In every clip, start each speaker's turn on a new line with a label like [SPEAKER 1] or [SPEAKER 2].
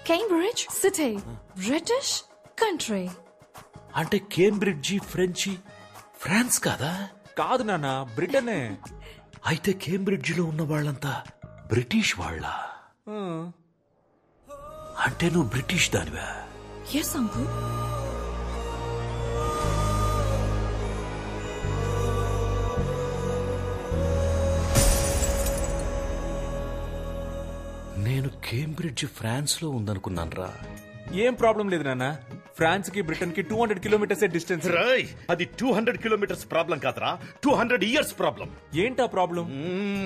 [SPEAKER 1] Cambridge city, British country.
[SPEAKER 2] అంటే Cambridge ఫ్రెంచి France కాదా?
[SPEAKER 3] కాదు నాన్న, బ్రిటనే.
[SPEAKER 2] అయితే కేంబ్రిడ్జిలో ఉన్న వాళ్ళంతా బ్రిటిష్ వాళ్ళ? అంటే నువ్వు బ్రిటిష్ దానివా?
[SPEAKER 1] Yes uncle.
[SPEAKER 2] నేను కేంబ్రిడ్జ్ ఫ్రాన్స్ లో ఉందనుకున్నాను రా.
[SPEAKER 3] ఏం ప్రాబ్లం లేదు నాన్న, ఫ్రాన్స్ కి బ్రిటన్ కి 200 కిలోమీటర్స్ డిస్టెన్స్.
[SPEAKER 4] అది 200 కిలోమీటర్స్ ప్రాబ్లం కాదురా, 200 ఇయర్స్ ప్రాబ్లం.
[SPEAKER 3] ఏంటా ప్రాబ్లం?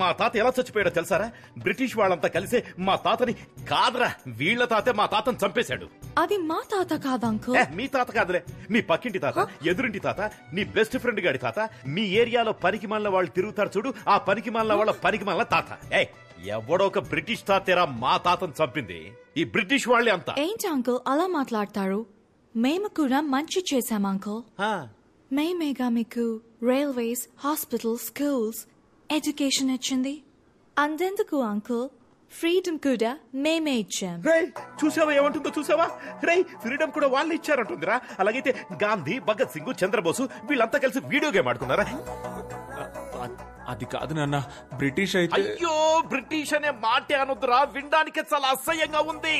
[SPEAKER 4] మా తాత ఎలా చచ్చిపోయాడో తెలుసారా? బ్రిటిష్ వాళ్ళంతా కలిసే మా తాతని కాదురా, వీళ్ల తాతే మా తాతని చంపేశాడు.
[SPEAKER 1] అది మా తాత కాదు అంకుల్.
[SPEAKER 4] మీ తాత కాదులే, మీ పక్కింటి తాత, ఎదురింటి తాత, నీ బెస్ట్ ఫ్రెండ్ గాడి తాత, మీ ఏరియాలో పనికి మాలిన వాళ్ళు తిరుగుతారు చూడు, ఆ పనికి మాలిన వాళ్ళ పనికి మాలిన తాత. ఎవడో ఒక బ్రిటిష్ తాతేరా మా తాతను చంపింది. ఈ బ్రిటిష్ వాళ్ళే అంతా.
[SPEAKER 1] ఏంటి అంకుల్ అలా మాట్లాడతారు? మేము కూడా మంచి చేశాం అంకుల్. మేమేగా మీకు రైల్వేస్, హాస్పిటల్స్, స్కూల్స్, ఎడ్యుకేషన్ ఇచ్చింది. అంతెందుకు అంకుల్, ఫ్రీడమ్ కూడా మేమే ఇచ్చాం.
[SPEAKER 4] చూసావా ఏమంటుందో చూసావా? ఫ్రీడమ్ కూడా వాళ్ళు ఇచ్చారంటుందిరా. అలాగైతే గాంధీ, భగత్ సింగ్, చంద్రబోసు వీళ్ళంతా కలిసి వీడియో గేమ్ ఆడుకున్నారా?
[SPEAKER 3] అది కాదు నాన్న, బ్రిటిష్ అయితే.
[SPEAKER 4] అయ్యో, బ్రిటిష్ అనే మాటే అనొద్దురా, వినడానికి చాలా అసహ్యంగా ఉంది.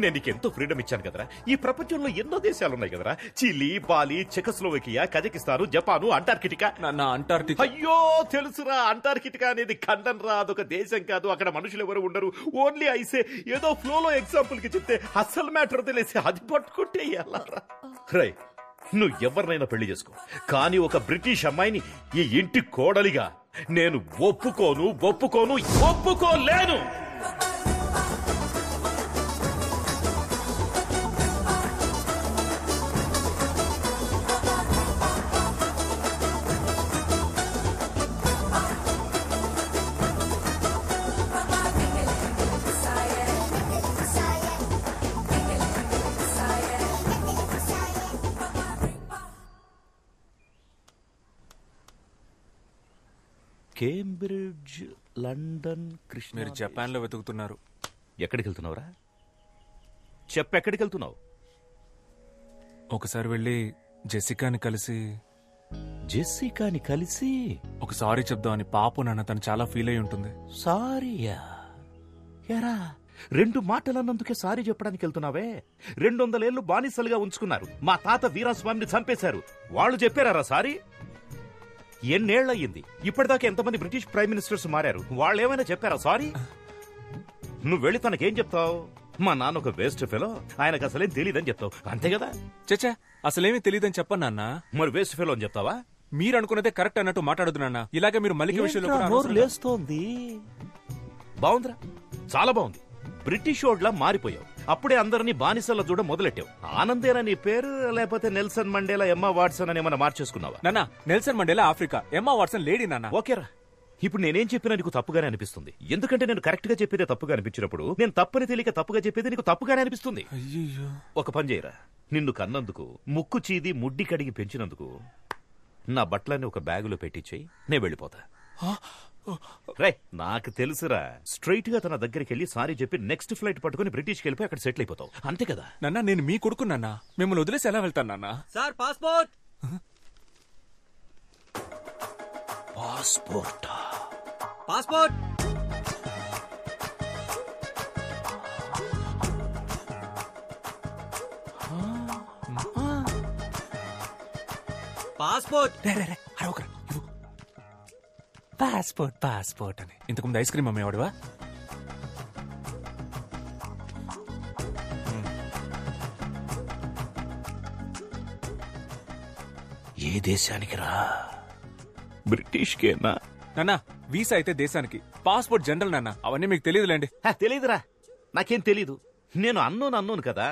[SPEAKER 4] నేను నీకెంతో ఫ్రీడమ్ ఇచ్చాను కదరా. ఈ ప్రపంచంలో ఎన్నో దేశాలు ఉన్నాయి కదరా, Chile, Bali, Czechoslovakia, Kazakhstan, Japan, Antarctica.
[SPEAKER 3] Antarctica?
[SPEAKER 4] అయ్యో తెలుసురా, అంటార్కిటికా అనేది ఖండం రా, అదొక దేశం కాదు. అక్కడ మనుషులు ఎవరు ఉండరు, ఓన్లీ ఐసే. ఏదో ఫ్లోలో ఎగ్జాంపుల్ కి చెప్తే అస్సలు మ్యాటర్ తెలిసి అది పట్టుకుంటే ఎలా రా? నువ్వు ఎవరినైనా పెళ్లి చేసుకో, కానీ ఒక బ్రిటిష్ అమ్మాయిని ఈ ఇంటి కోడలిగా నేను ఒప్పుకోలేను. Cambridge, London, Krishna.
[SPEAKER 3] మీరు జపాన్ లో వెతుకుతున్నారు.
[SPEAKER 4] ఎక్కడికి వెళ్తున్నావురా? చెప్పెక్కడికి వెళ్తున్నావు?
[SPEAKER 3] ఒకసారి వెళ్ళి జెసికాని కలిసి ఒక సారీ చెప్దామని. పాపం నాన్న, తను చాలా ఫీల్ అయి ఉంటుంది.
[SPEAKER 4] సారీయా? ఎరా, 2 మాటలన్నందుకే సారీ చెప్పడానికి వెళ్తున్నావే? 200 ఏళ్లు బానిసలుగా ఉంచుకున్నారు. మా తాత వీరాస్వామిని చంపేశారు. వాళ్ళు చెప్పారా సారీ? ఎన్నేళ్లయ్యింది, ఇప్పటిదాకా ఎంతమంది బ్రిటిష్ ప్రైమ్ మినిస్టర్స్ మారారు, వాళ్ళేమైనా చెప్పారా సారీ? నువ్వు వెళ్ళి తనకేం చెప్తావు? మా నాన్న ఒక వేస్ట్ ఫెలో, ఆయనకు అసలేం తెలియదని చెప్తావు, అంతే కదా?
[SPEAKER 3] చచ్చా, అసలేమీ తెలియదని చెప్పను నాన్న.
[SPEAKER 4] మరి వేస్ట్ ఫెలో అని చెప్తావా?
[SPEAKER 3] మీరు అనుకున్నదే కరెక్ట్ అన్నట్టు మాట్లాడదు నాన్న. ఇలాగే మీరు మల్లిక విషయంలో
[SPEAKER 4] లేస్తోంది. బాగుందిరా, చాలా బాగుంది. బ్రిటిష్ ఓడ్లా మారిపోయావు. అప్పుడే అందరినీ బానిసల్లో చూడ మొదలెట్టావు. ఆనందేనా నీ పేరు? లేకపోతే నెల్సన్ మండేలా, ఎమ్మా వాట్సన్ అని ఏమన్నా మార్చేసుకున్నావా?
[SPEAKER 3] నాన్న, Nelson Mandela Africa, Emma Watson lady నాన్న.
[SPEAKER 4] ఓకేరా, ఇప్పుడు నేనేం చెప్పినా నీకు తప్పుగానే అనిపిస్తుంది. ఎందుకంటే నేను కరెక్ట్ గా చెప్పేదే తప్పుగా అనిపించినప్పుడు నేను తప్పని తెలియక తప్పుగా చెప్పేది నీకు తప్పుగానే అనిపిస్తుంది. ఒక పని చేయరా, నిన్ను కన్నందుకు, ముక్కు చీది ముడ్డి కడిగి పెంచినందుకు నా బట్టలన్నీ ఒక బ్యాగులో పెట్టించేయి, నేను వెళ్ళిపోతా. నాకు తెలుసురా, స్ట్రైట్ గా తన దగ్గరికి వెళ్ళి సారీ చెప్పి నెక్స్ట్ ఫ్లైట్ పట్టుకుని బ్రిటిష్కి వెళ్ళిపోయి అక్కడ సెటిల్ అయిపోతావు, అంతే కదా?
[SPEAKER 3] నాన్న, నేను మీ కొడుకు నాన్న, మిమ్మల్ని వదిలేసి ఎలా వెళ్తాను నాన్న?
[SPEAKER 5] Sir, passport. Passport. Passport.
[SPEAKER 3] Passport అని ఇంతకుముందు ఐస్ క్రీమ్ అమ్మేవాడువా?
[SPEAKER 2] ఏ దేశానికి రా? బ్రిటిష్ కేనా
[SPEAKER 3] నాన్న? వీసా అయితే దేశానికి, పాస్పోర్ట్ జనరల్ నాన్న. అవన్నీ మీకు తెలియదులేండి.
[SPEAKER 4] తెలీదురా, నాకేం తెలీదు. నేను అన్నోను కదా,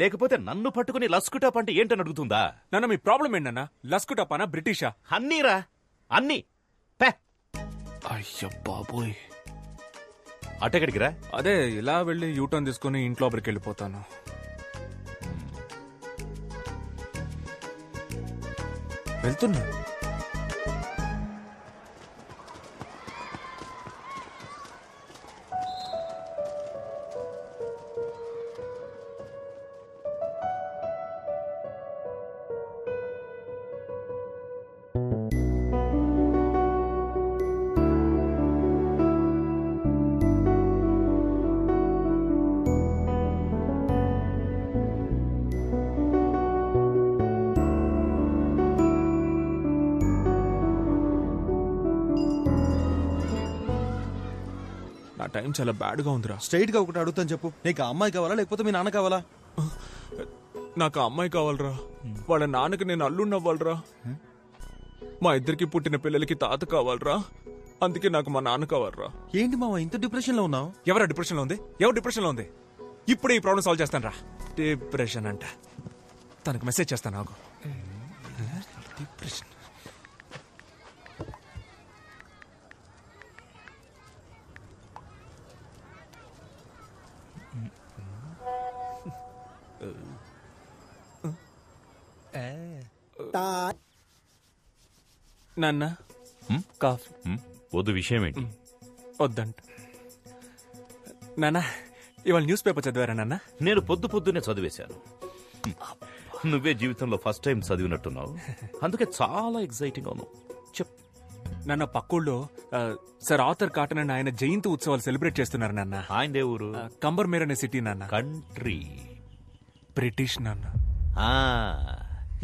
[SPEAKER 4] లేకపోతే నన్ను పట్టుకుని లస్కుటాప్ అంటే ఏంటని అడుగుతుందా?
[SPEAKER 3] నాన్న, మీ ప్రాబ్లం ఏంటన్నా? లస్కుటాపానా, బ్రిటిషా?
[SPEAKER 4] అన్నీరా, అన్నీ.
[SPEAKER 3] అయ్యో బాబోయ్,
[SPEAKER 4] అటెక్కడికి రా?
[SPEAKER 3] అదే ఇలా వెళ్ళి యూటర్న్ తీసుకుని ఇంట్లోపలికి వెళ్ళిపోతాను. వెళ్తున్నా. నా టైం చాలా బ్యాడ్ గా ఉందిరా.
[SPEAKER 6] స్ట్రైట్ గా ఒకటి అడుగుతాను చెప్పు, నీకు ఆ అమ్మాయి కావాలా లేకపోతే మీ నాన్న కావాలా?
[SPEAKER 3] నాకు ఆ అమ్మాయి కావాలరా. వాళ్ళ నాన్నకి నేను అల్లుడిని అవ్వాలరా. మా ఇద్దరికి పుట్టిన పిల్లలకి తాత కావాలరా. అందుకే నాకు మా నాన్న కావాలరా.
[SPEAKER 6] ఏంటి మామ ఇంత డిప్రెషన్ లో ఉన్నావు?
[SPEAKER 3] ఎవరా డిప్రెషన్ లో ఉంది? ఎవరు డిప్రెషన్ లో ఉంది? ఇప్పుడే ఈ ప్రాబ్లం సాల్వ్ చేస్తాను రా. డిప్రెషన్ అంట. తనకు మెసేజ్ చేస్తాను నాకు. డిప్రెషన్. నాన్న కాఫీ.
[SPEAKER 4] వద్దు, విషయం ఏంటి?
[SPEAKER 3] వద్దంట. నాన్న ఇవాళ న్యూస్ పేపర్ చదివారా నాన్న?
[SPEAKER 4] నేను పొద్దున్నే చదివేశాను. నువ్వే జీవితంలో ఫస్ట్ టైం చదివినట్టున్నావు, అందుకే చాలా ఎక్సైటింగ్ అవును. చెప్
[SPEAKER 3] నాన్న, పక్కూళ్ళో సార్ ఆర్థర్ కాటన్ అని ఆయన జయంతి ఉత్సవాలు సెలబ్రేట్ చేస్తున్నారు నాన్న.
[SPEAKER 4] ఆయనదే ఊరు?
[SPEAKER 3] కంబర్మేర్ అనే సిటీ నాన్న.
[SPEAKER 4] కంట్రీ?
[SPEAKER 3] బ్రిటిష్ నాన్న.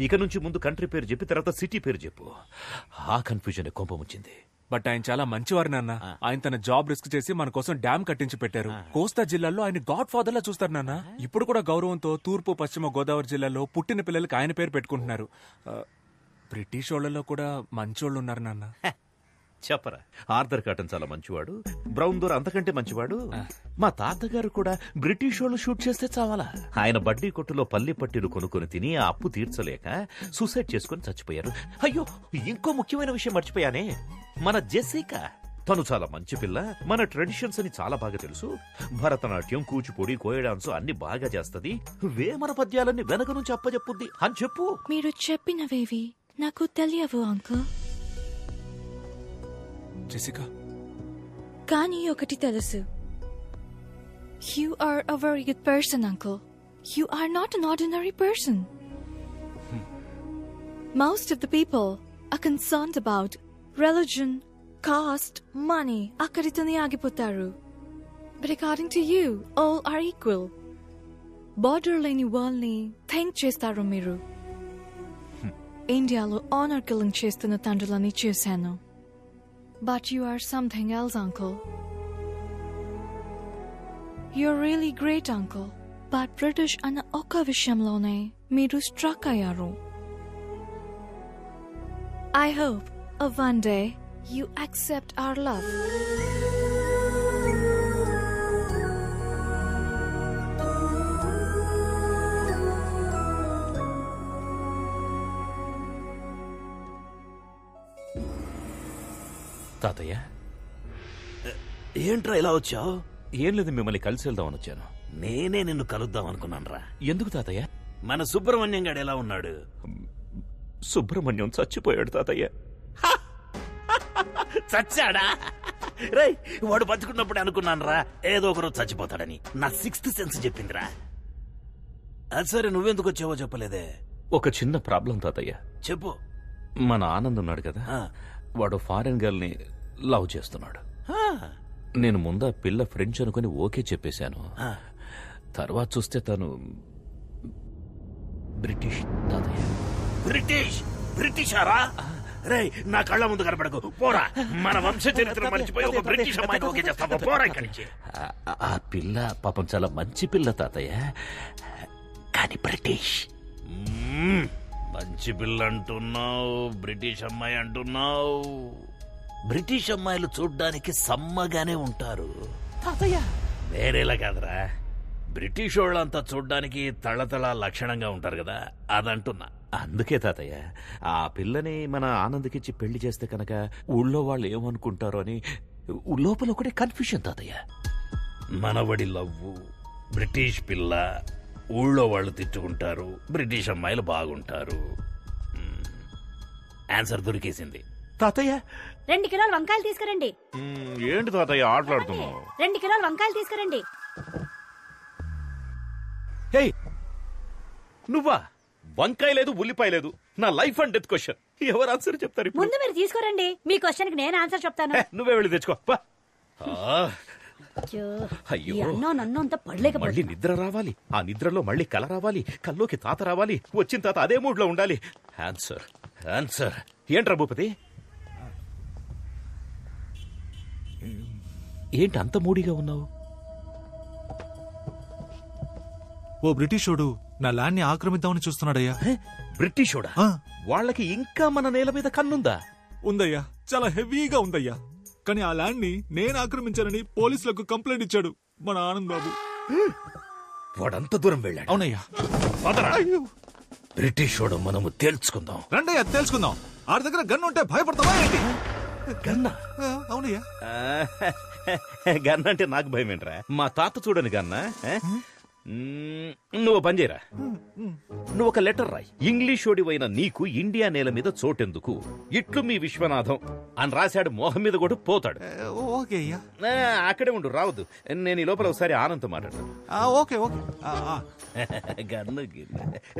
[SPEAKER 4] ఇక నుంచి ముందు కంట్రీ పేరు చెప్పి తర్వాత సిటీ పేరు చెప్పు. ఆ కన్ఫ్యూజన్ కొంపముచ్చింది.
[SPEAKER 3] బట్ ఆయన చాలా మంచివారు నాన్న. ఆయన తన జాబ్ రిస్క్ చేసి మన కోసం డ్యామ్ కట్టించి పెట్టారు. కోస్తా జిల్లాలో ఆయన గాడ్ ఫాదర్ లా చూస్తారు నాన్న. ఇప్పుడు కూడా గౌరవంతో తూర్పు పశ్చిమ గోదావరి జిల్లాలో పుట్టిన పిల్లలకి ఆయన పేరు పెట్టుకుంటున్నారు. బ్రిటిష్ వాళ్ళలో కూడా మంచోళ్ళు ఉన్నారు నాన్న.
[SPEAKER 4] చెప్పరా, ఆర్థర్ కాటన్ చాలా మంచివాడు, బ్రౌన్ దోర్ అంతకంటే మంచివాడు. మా తాతగారు కూడా బ్రిటిష్ వాళ్ళు షూట్ చేస్తే చావాలా. ఆయన బడ్డీ కొట్టులో పల్లి పట్టీలు కొనుక్కొని తిని ఆ అప్పు తీర్చలేక సూసైడ్ చేసుకుని చచ్చిపోయారు. అయ్యో, ఇంకో ముఖ్యమైన విషయం మర్చిపోయానే, మన జెసికా. తను చాలా మంచి పిల్ల, మన ట్రెడిషన్స్ అని చాలా బాగా తెలుసు. భరతనాట్యం, కూచిపూడి, కోయ డాన్స్ అన్ని బాగా చేస్తది. వేమన పద్యాలన్నీ వెనక నుంచి అప్పచెప్పుద్ది అని చెప్పు.
[SPEAKER 1] మీరు చెప్పినవేవి నాకు తెలియవు అంకుల్.
[SPEAKER 3] జెసికా,
[SPEAKER 1] కానీ ఒకటి తెలుసు. You are a very good person, uncle. You are not an ordinary person. Most of the people are concerned about religion, caste, money. Akkaritone agipotaru. But according to you, all are equal. Border leni world ni think chestaru miru. Indialo honor killing chestunna tandrulani chusanu. But you are something else, uncle. You're really great, uncle. But British ana oka vishamlone meeru struck ayaru. I hope one day you accept our love.
[SPEAKER 4] తాతయ్య, ఏంట్రా ఇలా వచ్చావు? ఏం లేదు, మిమ్మల్ని కలిసి వెళ్దామని వచ్చాను.
[SPEAKER 7] నేనే నిన్ను కలుద్దాం అనుకున్నానురా.
[SPEAKER 4] ఎందుకు తాతయ్య?
[SPEAKER 7] మన సుబ్రహ్మణ్యం గాడు ఎలా ఉన్నాడు?
[SPEAKER 4] సుబ్రహ్మణ్యం చచ్చిపోయాడు తాతయ్య.
[SPEAKER 7] చచ్చాడా? రై, వాడు బతుకున్నప్పుడు అనుకున్నానురా ఏదో ఒకరోజు చచ్చిపోతాడని. నా సిక్స్త్ సెన్స్ చెప్పిందిరా. అది సరే, నువ్వెందుకు వచ్చావో చెప్పలేదే.
[SPEAKER 4] ఒక చిన్న ప్రాబ్లం తాతయ్య.
[SPEAKER 7] చెప్పు.
[SPEAKER 4] మన ఆనంద్ ఉన్నాడు కదా, వాడు ఫారెన్ గర్ల్ ని లవ్ చేస్తున్నాడు. నేను ముందా పిల్ల ఫ్రెంచ్ అనుకుని ఓకే చెప్పేశాను. తర్వాత చూస్తే తను బ్రిటిష్ తాతయ్య.
[SPEAKER 7] బ్రిటిషారా? రే, నా కళ్ళ ముందు కనపడకు, పోరా. మన వంశ చరిత్ర మర్చిపోయి ఒక బ్రిటిష్ అమ్మాయిని ఓకే చేస్తావా? పోరా ఇక్కడి నుంచి.
[SPEAKER 4] ఆ పిల్ల పాపం చాలా మంచి పిల్ల తాతయ్య, కానీ బ్రిటిష్.
[SPEAKER 7] మంచి పిల్ల అంటున్నావు, బ్రిటిష్ అమ్మాయి అంటున్నావు. బ్రిటిష్ అమ్మాయిలు చూడ్డానికి సమ్మగానే ఉంటారు
[SPEAKER 4] తాతయ్య.
[SPEAKER 7] వేరేలా కాదురా, బ్రిటిష్ వాళ్ళంతా చూడ్డానికి తళతళ లక్షణంగా ఉంటారు కదా, అదంటున్నా.
[SPEAKER 4] అందుకే తాతయ్య, ఆ పిల్లని మన ఆనంద్కిచ్చి పెళ్లి చేస్తే కనుక ఊళ్ళో వాళ్ళు ఏమనుకుంటారో అని లోపల ఒకటే కన్ఫ్యూషన్ తాతయ్య.
[SPEAKER 7] మనవడి లవ్వు, బ్రిటిష్ పిల్ల, ఊళ్ళో వాళ్ళు తిట్టుకుంటారు, బ్రిటిష్ అమ్మాయిలు బాగుంటారు. ఆన్సర్ దొరికేసింది.
[SPEAKER 4] తాతయ్య,
[SPEAKER 8] 2 కిలోల వంకాయలు తీసుకురండి.
[SPEAKER 4] ఏంటి తాతయ్య ఆటలాడుతున్నావు?
[SPEAKER 8] 2 కిలోల వంకాయలు తీసుకురండి.
[SPEAKER 4] నువ్వా? వంకాయ లేదు, ఉల్లిపాయ లేదు. నా లైఫ్ అండ్ డెత్ క్వశ్చన్. ఎవరు ఆన్సర్ చెప్తారు?
[SPEAKER 8] ముందు మీరు తీసుకురండి, మీ క్వశ్చన్ కి నేను ఆన్సర్ చెప్తాను.
[SPEAKER 4] నువ్వే వెళ్ళి తెచ్చుకో.
[SPEAKER 7] అయ్యో,
[SPEAKER 8] నన్ను అంత పడలేకపోతే
[SPEAKER 4] మళ్ళీ నిద్ర రావాలి, ఆ నిద్రలో మళ్ళీ కల రావాలి, కల్లోకి తాత రావాలి, వచ్చిన తాత అదే మూడ్ లో ఉండాలి. ఆన్సర్ ఆన్సర్ ఏంట్రా భూపతి? ఏంటి అంత మూడిగా ఉన్నావు?
[SPEAKER 2] ఓ బ్రిటిషోడు నా ల్యాండ్ ని ఆక్రమిద్దామని చూస్తున్నాడయ్యా.
[SPEAKER 4] బ్రిటిషోడా? వాళ్ళకి ఇంకా మన నేల మీద కన్నుందా?
[SPEAKER 3] ఉందయ్యా, చాలా హెవీగా ఉందయ్యా. కానీ ఆ ల్యాండ్ ని నేను ఆక్రమించానని పోలీసులకు కంప్లైంట్ ఇచ్చాడు మన ఆనంద్ బాబు.
[SPEAKER 4] వాడంత దూరం వెళ్ళాడు.
[SPEAKER 2] అవునయ్యా.
[SPEAKER 4] బ్రిటిషోడు మనము తేల్చుకుందాం.
[SPEAKER 2] రండయ్యా తెలుసుకుందాం. ఆడి దగ్గర గన్ను ఉంటే భయపడతావా ఏంటి?
[SPEAKER 4] గన్నా?
[SPEAKER 2] అవునయ్యా.
[SPEAKER 4] గన్న అంటే నాకు భయం ఏంట్రా? మా తాత చూడని గన్నా. నువ్వు పని చేయరా, నువ్వు ఒక లెటర్ రాయి. ఇంగ్లీషోడివైన నీకు ఇండియా నేల మీద చోటెందుకు, ఇట్లు మీ విశ్వనాథం అని రాశాడు. మోహం మీద కూడా పోతాడు.
[SPEAKER 2] ఓకే అయ్యా.
[SPEAKER 4] అక్కడే ఉండు, రావద్దు. నేను ఈ లోపల ఒకసారి ఆనంద్ మాట్లాడతాను.
[SPEAKER 2] Okay okay.
[SPEAKER 4] గన్ను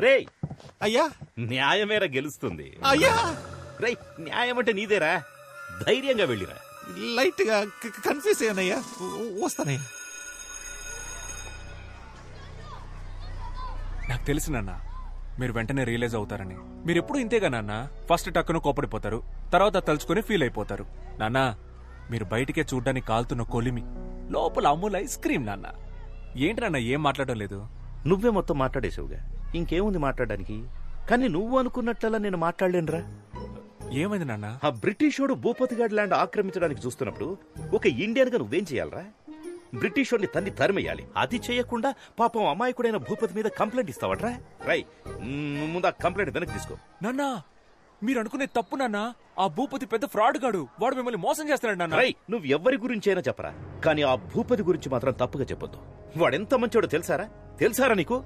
[SPEAKER 4] రే
[SPEAKER 2] అయ్యా.
[SPEAKER 4] న్యాయమేరా గెలుస్తుంది.
[SPEAKER 2] అయ్యా
[SPEAKER 4] రే, న్యాయం అంటే నీదేరా, ధైర్యంగా వెళ్ళిరా.
[SPEAKER 2] లైట్ గా కన్ఫ్యూజ్ అయ్యానయ్యా. వస్తానయ్యా.
[SPEAKER 3] నాకు తెలుసు నాన్న, మీరు వెంటనే రియలైజ్ అవుతారని. మీరు ఎప్పుడు ఇంతేగా నాన్న, ఫస్ట్ టక్కును కోపడిపోతారు, తర్వాత తలుచుకుని ఫీల్ అయిపోతారు. నాన్న, మీరు బయటికే చూడ్డానికి కాలుతున్న కొలిమి, లోపల అమూల్ ఐస్ క్రీమ్. నాన్న ఏంటి నాన్న ఏం మాట్లాడడం లేదు?
[SPEAKER 4] నువ్వే మొత్తం మాట్లాడేసావుగా, ఇంకేముంది మాట్లాడడానికి? కానీ నువ్వు అనుకున్నట్లలా నేను మాట్లాడలేనురా.
[SPEAKER 3] ఏమైంది నాన్న?
[SPEAKER 4] ఆ బ్రిటిషోడు భూపతిగాడ్ ల్యాండ్ ఆక్రమించడానికి చూస్తున్నప్పుడు ఒక ఇండియన్ గా నువ్వేం చేయాలరా? బ్రిటిషోడిని తన్ని తరిమేయాలి. అది చేయకుండా పాపం అమాయకుడైన భూపతి మీద కంప్లైంట్ ఇస్తావట్రా? రై, ముందు ఆ కంప్లైంట్ వెనక్కి తీసుకో.
[SPEAKER 3] నాన్న, మీరు అనుకునే తప్పు నాన్న. ఆ భూపతి పెద్ద ఫ్రాడ్ గాడు, వాడు మిమ్మల్ని మోసం చేస్తున్నాడు నాన్న.
[SPEAKER 4] రై, నువ్వు ఎవరి గురించి అయినా చెప్పరా, కానీ ఆ భూపతి గురించి మాత్రం తప్పుగా చెప్పొద్దు. వాడెంత మంచోడో తెలుసారా నీకు?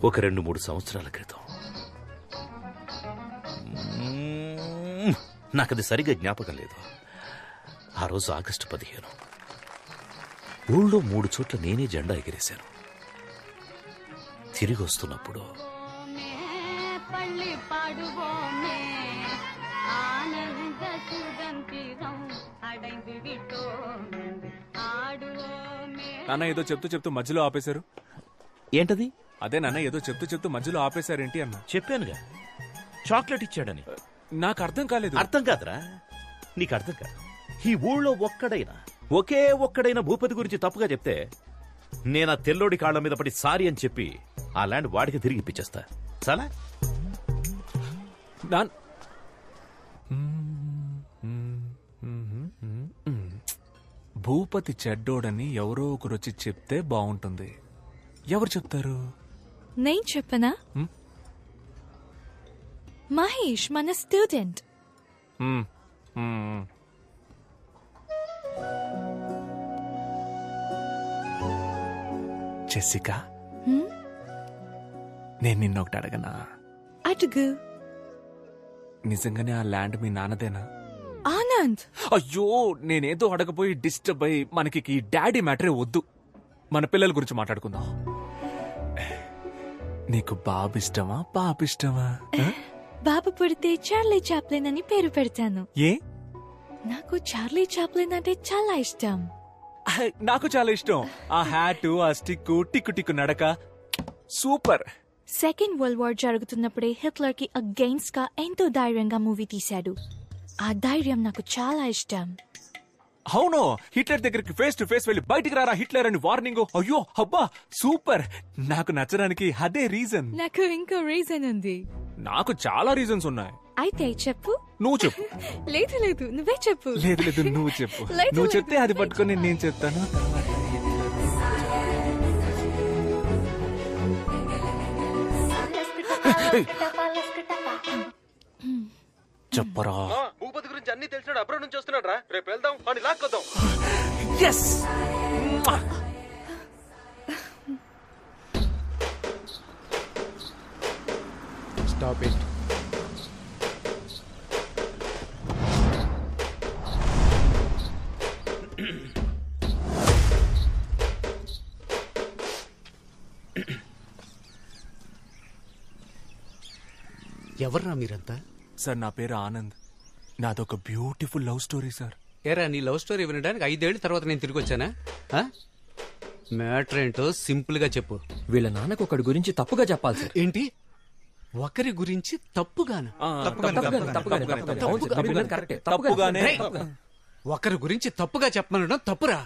[SPEAKER 4] ఒక 2-3 సంవత్సరాల క్రితం, నాకది సరిగా జ్ఞాపకం లేదు, ఆ రోజు ఆగస్టు 15 ఊళ్ళో 3 చోట్ల నేనే జెండా ఎగిరేశాను. తిరిగి వస్తున్నప్పుడు
[SPEAKER 3] నాన్న ఏదో చెప్తూ మధ్యలో ఆపేశారు.
[SPEAKER 4] ఏంటది?
[SPEAKER 3] అదే నాన్న, ఏదో చెప్తూ మధ్యలో ఆపేశారేంటి అన్న.
[SPEAKER 4] చెప్పానుగా, చాక్లెట్ ఇచ్చాడని.
[SPEAKER 3] నాకు అర్థం కాలేదు.
[SPEAKER 4] అర్థం కాదురా, నీకు అర్థం కాదు. ఈ ఊళ్ళో ఒకే ఒక్కడైనా భూపతి గురించి తప్పుగా చెప్తే నేను ఆ తెల్లోడి కాళ్ల మీద పడి సారీ అని చెప్పి ఆ ల్యాండ్ వాడికి తిరిగి ఇప్పించేస్తా. చాలా
[SPEAKER 3] భూపతి చెడ్డోడని ఎవరో ఒకరొచ్చి చెప్తే బాగుంటుంది. ఎవరు చెప్తారు?
[SPEAKER 1] నేను చెప్పనా? మహేష్, మన స్టూడెంట్.
[SPEAKER 3] జెసికా, నేను నిన్నొకటి అడగనా?
[SPEAKER 1] అడుగు.
[SPEAKER 3] నిజంగానే ఆ ల్యాండ్ మీ నాన్నదేనా?
[SPEAKER 1] ఆనంద్,
[SPEAKER 3] అయ్యో, నేనేదో అడగపోయి డిస్టర్బ్ అయ్యి మనకి ఈ డాడీ మ్యాటరే వద్దు, మన పిల్లల గురించి మాట్లాడుకుందాం. నీకు బాబు ఇష్టమా పాప ఇష్టమా?
[SPEAKER 1] బాబు పుడితే చార్లీ చాప్లిన్ అని పేరు పెడతాను.
[SPEAKER 3] ఏ?
[SPEAKER 1] నాకు చార్లీ చాప్లిన్ అంటే చాలా ఇష్టం.
[SPEAKER 3] నాకు చాలా ఇష్టం. ఆ హ్యాట్, ఆ స్టిక్, టిక్కు టిక్కు నడక సూపర్.
[SPEAKER 1] సెకండ్ వరల్డ్ వార్ జరుగుతున్నప్పుడే హిట్లర్ కి అగెయిన్స్ట్ గా ఎంతో ధైర్యంగా మూవీ తీశాడు. ఆ ధైర్యం నాకు చాలా ఇష్టం.
[SPEAKER 3] అవును, హిట్లర్ దగ్గరికి ఫేస్ టు ఫేస్ వెళ్ళి బయటికి రారా హిట్లర్ అని వార్నింగ్. అయ్యో అబ్బా సూపర్. నాకు నచ్చడానికి అదే రీజన్.
[SPEAKER 1] నాకు ఇంకో రీజన్ ఉంది.
[SPEAKER 3] నాకు చాలా రీజన్స్ ఉన్నాయి.
[SPEAKER 1] అయితే చెప్పు.
[SPEAKER 3] నువ్వు చెప్పు.
[SPEAKER 1] లేదు నువ్వే చెప్పు.
[SPEAKER 3] లేదు నువ్వు చెప్పు. నువ్వు చెప్తే అది పట్టుకొని నేను చెప్తాను. చెప్పరా.
[SPEAKER 6] భూపతి గురించి అన్ని తెలిసినాడు, అబ్రాడ్ నుంచి వస్తున్నాడు రా. రేపు వెళ్దాం అని లాక్కొద్దాం.
[SPEAKER 3] ఎస్.
[SPEAKER 6] Stop it.
[SPEAKER 5] ఎవర్రా మీరంతా?
[SPEAKER 3] సార్, నా పేరు ఆనంద్. నాదొక బ్యూటిఫుల్ లవ్ స్టోరీ సార్.
[SPEAKER 5] ఏరా, నీ లవ్ స్టోరీ వినడానికి 5 ఏళ్ల తర్వాత నేను తిరిగి వచ్చానా? మ్యాటర్ ఏంటో సింపుల్ గా చెప్పు.
[SPEAKER 9] వీళ్ళ నాన్నకు ఒకటి గురించి తప్పుగా చెప్పాలి సార్.
[SPEAKER 5] ఏంటి? ఒకరి గురించి తప్పుగానా?
[SPEAKER 3] తప్పుగానే
[SPEAKER 5] ఒకరి గురించి తప్పుగా చెప్పమనడం తప్పురా.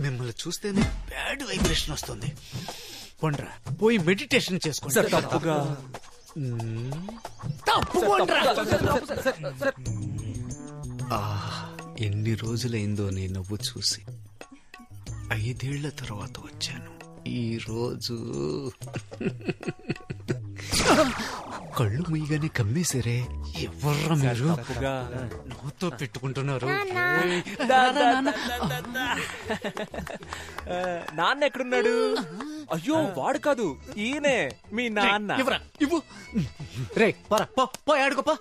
[SPEAKER 5] మిమ్మల్ని చూస్తేనే బ్యాడ్ వైబ్రేషన్ వస్తుంది. పొండ్రా పోయి మెడిటేషన్ చేసుకోండి.
[SPEAKER 3] తప్పుగా
[SPEAKER 5] తప్పు పొండ్రా. ఎన్ని రోజులైందో నీ నవ్వు చూసి. 5 ఏళ్ల తర్వాత వచ్చాను. ఈ రోజు కళ్ళు ముయ్యగానే కమ్మేశారే. ఎవర్రా మీరు? నాతో పెట్టుకుంటున్నారు.
[SPEAKER 3] నాన్న ఎక్కడున్నాడు? అయ్యో వాడు కాదు, ఈయనే మీ నాన్న.
[SPEAKER 5] ఇవ్వరా, ఇవ్వు. రే పో ఆడుకోపా.